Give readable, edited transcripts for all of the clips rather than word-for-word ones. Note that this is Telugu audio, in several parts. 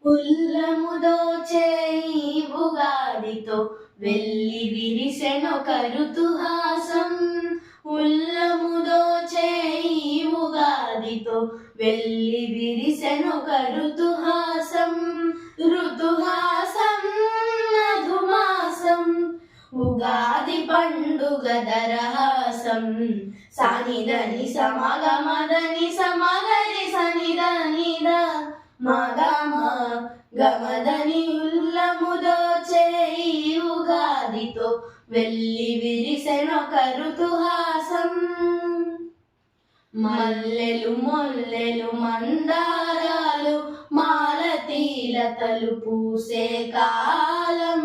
ఉల్లము దోచే ఈ ఉగాదితో వెళ్ళి విరిసెనొక ఋతుహాసం. ఉల్లము దోచే ఈ ఉగాదితో వెళ్ళి విరిసెనొక ఋతుహాసం. ఋతుహాసం మధుమాసం ఉగాది పండుగ దరహాసం. సానిదని సమగమదని సమగరి సనిదనిద మగమ గమదని ఉల్లము దోచే ఈ ఉగాదితో వెళ్ళి విరిసెనొక ఋతుహాసం. మల్లెలు మొల్లెలు మందారాలు మాలతీలతలు పూసే కాలం.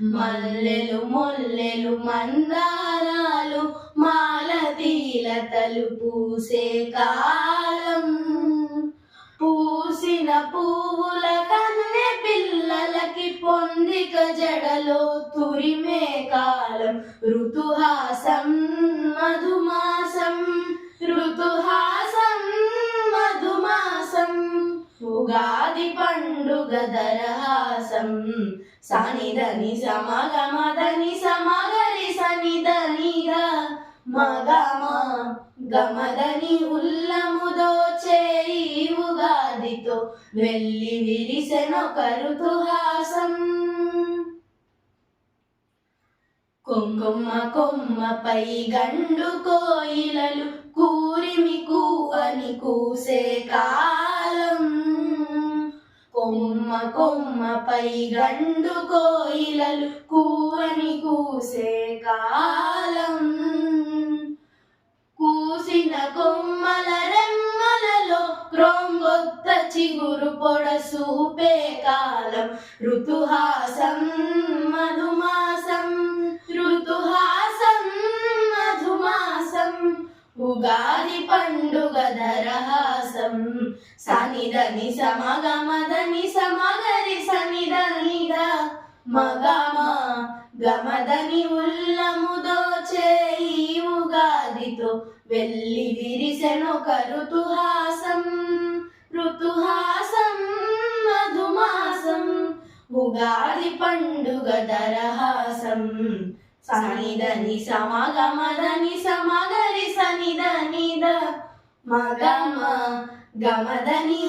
మల్లెలు మొల్లెలు మందారాలు మాలతీలతలు పూసే కాలం. పూసిన పువ్వుల కన్నె పిల్లలకి పొందిక జడలో తురిమే కాలం. ఋతుహాసం మధుమాసం ఋతుహాసం మధుమాసం ఉగాది పండుగ దరహాసం. సనిదని సమగమదని సమగరి సనిదనిద మగమ గమదని ఉల్లము దోచే ఈ ఉగాదితో వెళ్ళి విరిసెనొక ఋతుహాసం. కుంకుమ కొమ్మపై గండు కోయిలలు కూరిమి అని కూసే కాలం. కొమ్మ కొమ్మపై గండు కోయిలలు కూరని కూసే కాలం. కూసిన కొమ్మల రెమ్మలలో క్రోంగొత్త చిగురు పొడసూపే కాలం. ఋతుహాసం మధుమాసం ఋతుహాసం మధుమాసం ఉగాది పండుగ దరహాసం. సనిదని సమగమదని సమగరి సనిదనిద మగమ గమదని ఉల్లము దోచే ఈ ఉగాదితో వెళ్ళి విరిసెనొక ఋతుహాసం. ఋతుహాసం మధుమాసం ఉగాది పండుగ దరహాసం. సనిదని సమగమదని సమగరి సనిదనిద మగమ గమదని